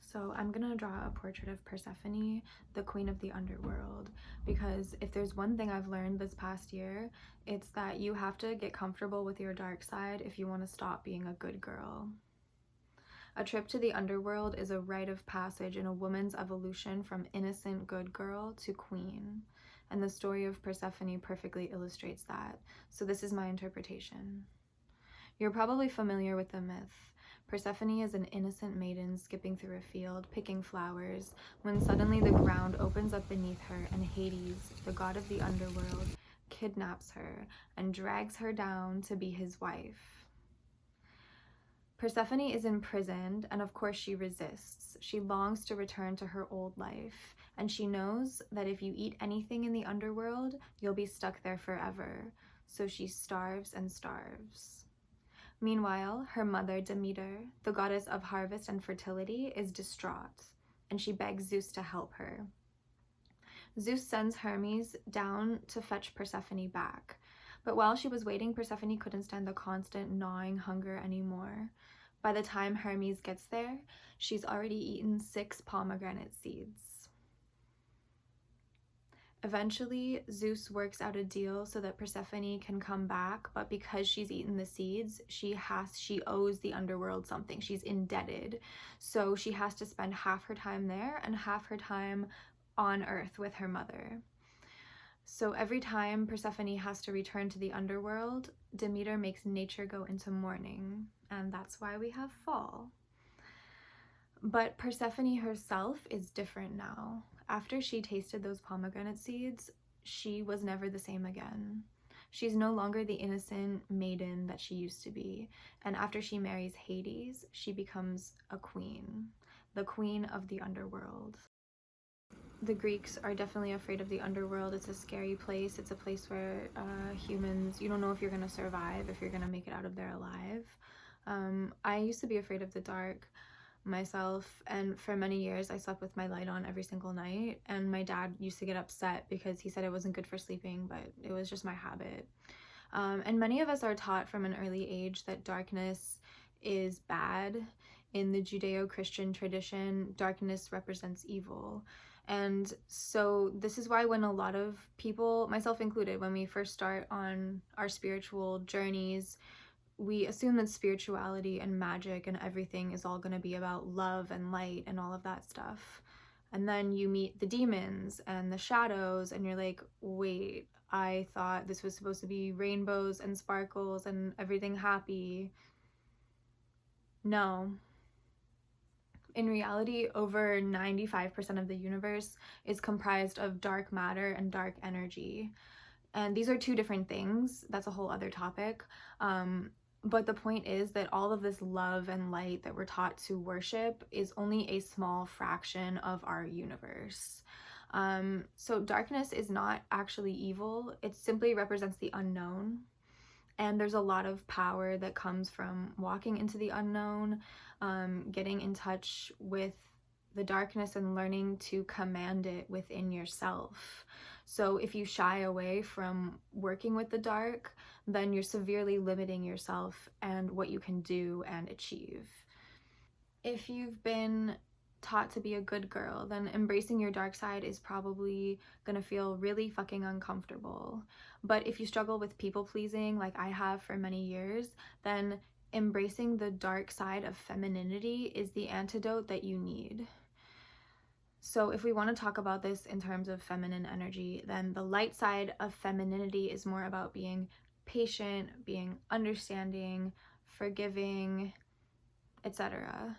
So I'm gonna draw a portrait of Persephone, the queen of the underworld, because if there's one thing I've learned this past year, it's that you have to get comfortable with your dark side if you want to stop being a good girl. A trip to the underworld is a rite of passage in a woman's evolution from innocent good girl to queen, and the story of Persephone perfectly illustrates that, so this is my interpretation. You're probably familiar with the myth. Persephone is an innocent maiden skipping through a field, picking flowers, when suddenly the ground opens up beneath her and Hades, the god of the underworld, kidnaps her and drags her down to be his wife. Persephone is imprisoned, and of course she resists. She longs to return to her old life, and she knows that if you eat anything in the underworld, you'll be stuck there forever. So she starves and starves. Meanwhile, her mother, Demeter, the goddess of harvest and fertility, is distraught, and she begs Zeus to help her. Zeus sends Hermes down to fetch Persephone back, but while she was waiting, Persephone couldn't stand the constant gnawing hunger anymore. By the time Hermes gets there, she's already eaten 6 pomegranate seeds. Eventually, Zeus works out a deal so that Persephone can come back, but because she's eaten the seeds, she owes the underworld something. She's indebted. So she has to spend half her time there and half her time on Earth with her mother. So every time Persephone has to return to the underworld, Demeter makes nature go into mourning, and that's why we have fall. But Persephone herself is different now. After she tasted those pomegranate seeds, she was never the same again. She's no longer the innocent maiden that she used to be, and after she marries Hades, she becomes a queen, the queen of the underworld. The Greeks are definitely afraid of the underworld. It's a scary place. It's a place where humans, you don't know if you're gonna survive, if you're gonna make it out of there alive. I used to be afraid of the dark myself, and for many years I slept with my light on every single night, and my dad used to get upset because he said it wasn't good for sleeping, but it was just my habit. And many of us are taught from an early age that darkness is bad. In the Judeo-Christian tradition, darkness represents evil. And so this is why when a lot of people, myself included, when we first start on our spiritual journeys, we assume that spirituality and magic and everything is all going to be about love and light and all of that stuff. And then you meet the demons and the shadows, and you're like, wait, I thought this was supposed to be rainbows and sparkles and everything happy. No. In reality, over 95% of the universe is comprised of dark matter and dark energy. And these are two different things. That's a whole other topic. But the point is that all of this love and light that we're taught to worship is only a small fraction of our universe. So darkness is not actually evil. It simply represents the unknown. And there's a lot of power that comes from walking into the unknown, getting in touch with the darkness and learning to command it within yourself. So if you shy away from working with the dark, then you're severely limiting yourself and what you can do and achieve. If you've been taught to be a good girl, then embracing your dark side is probably gonna feel really fucking uncomfortable. But if you struggle with people pleasing like I have for many years, then embracing the dark side of femininity is the antidote that you need. So if we want to talk about this in terms of feminine energy, then the light side of femininity is more about being patient, being understanding, forgiving, etc.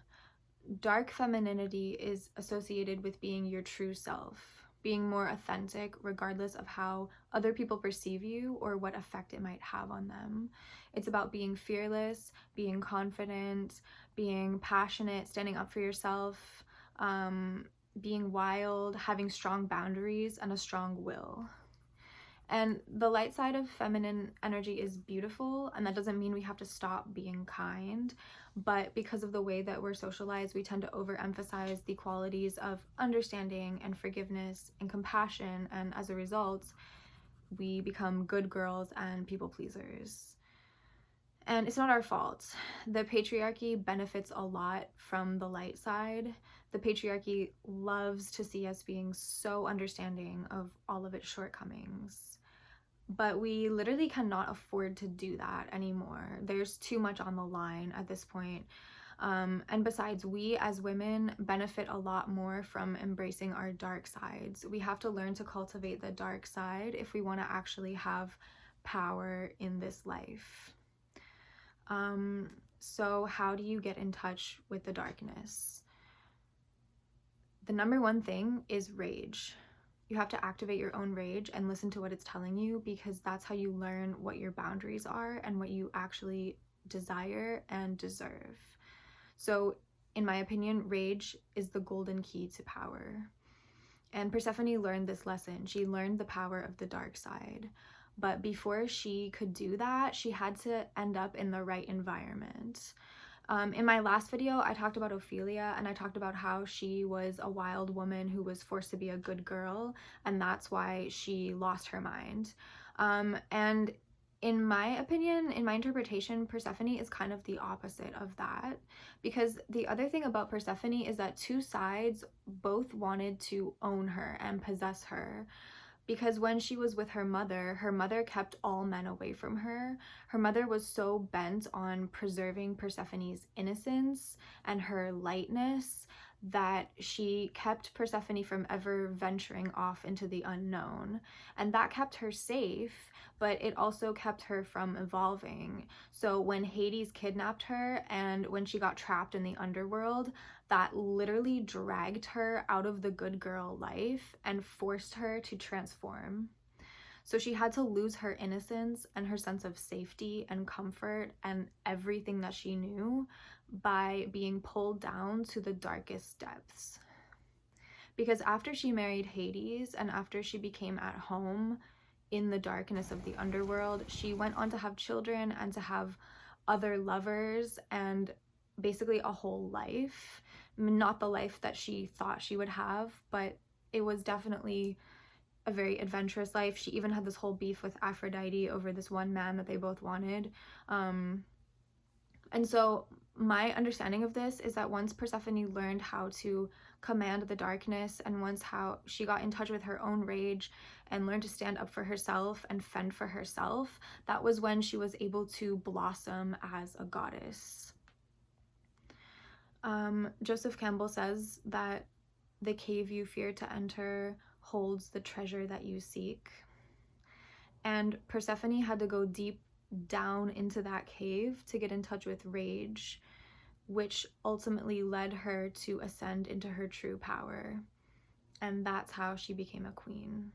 Dark femininity is associated with being your true self, being more authentic regardless of how other people perceive you or what effect it might have on them. It's about being fearless, being confident, being passionate, standing up for yourself, being wild, having strong boundaries, and a strong will. And the light side of feminine energy is beautiful, and that doesn't mean we have to stop being kind, but because of the way that we're socialized, we tend to overemphasize the qualities of understanding and forgiveness and compassion, and as a result, we become good girls and people pleasers. And it's not our fault. The patriarchy benefits a lot from the light side. The patriarchy loves to see us being so understanding of all of its shortcomings. But we literally cannot afford to do that anymore. There's too much on the line at this point. And besides, we as women benefit a lot more from embracing our dark sides. We have to learn to cultivate the dark side if we want to actually have power in this life. So how do you get in touch with the darkness? The number one thing is rage. You have to activate your own rage and listen to what it's telling you, because that's how you learn what your boundaries are and what you actually desire and deserve. So, in my opinion, rage is the golden key to power. And Persephone learned this lesson. She learned the power of the dark side. But before she could do that, she had to end up in the right environment. In my last video, I talked about Ophelia, and I talked about how she was a wild woman who was forced to be a good girl, and that's why she lost her mind. And in my opinion, in my interpretation, Persephone is kind of the opposite of that, because the other thing about Persephone is that two sides both wanted to own her and possess her. Because when she was with her mother kept all men away from her. Her mother was so bent on preserving Persephone's innocence and her lightness that she kept Persephone from ever venturing off into the unknown. And that kept her safe, but it also kept her from evolving. So when Hades kidnapped her and when she got trapped in the underworld, that literally dragged her out of the good girl life and forced her to transform. So she had to lose her innocence and her sense of safety and comfort and everything that she knew by being pulled down to the darkest depths. Because after she married Hades and after she became at home in the darkness of the underworld, she went on to have children and to have other lovers and basically a whole life. Not the life that she thought she would have, but it was definitely a very adventurous life. She even had this whole beef with Aphrodite over this one man that they both wanted. And so my understanding of this is that once Persephone learned how to command the darkness, and once how she got in touch with her own rage and learned to stand up for herself and fend for herself, that was when she was able to blossom as a goddess. Joseph Campbell says that the cave you fear to enter holds the treasure that you seek. And Persephone had to go deep down into that cave to get in touch with rage, which ultimately led her to ascend into her true power. And that's how she became a queen.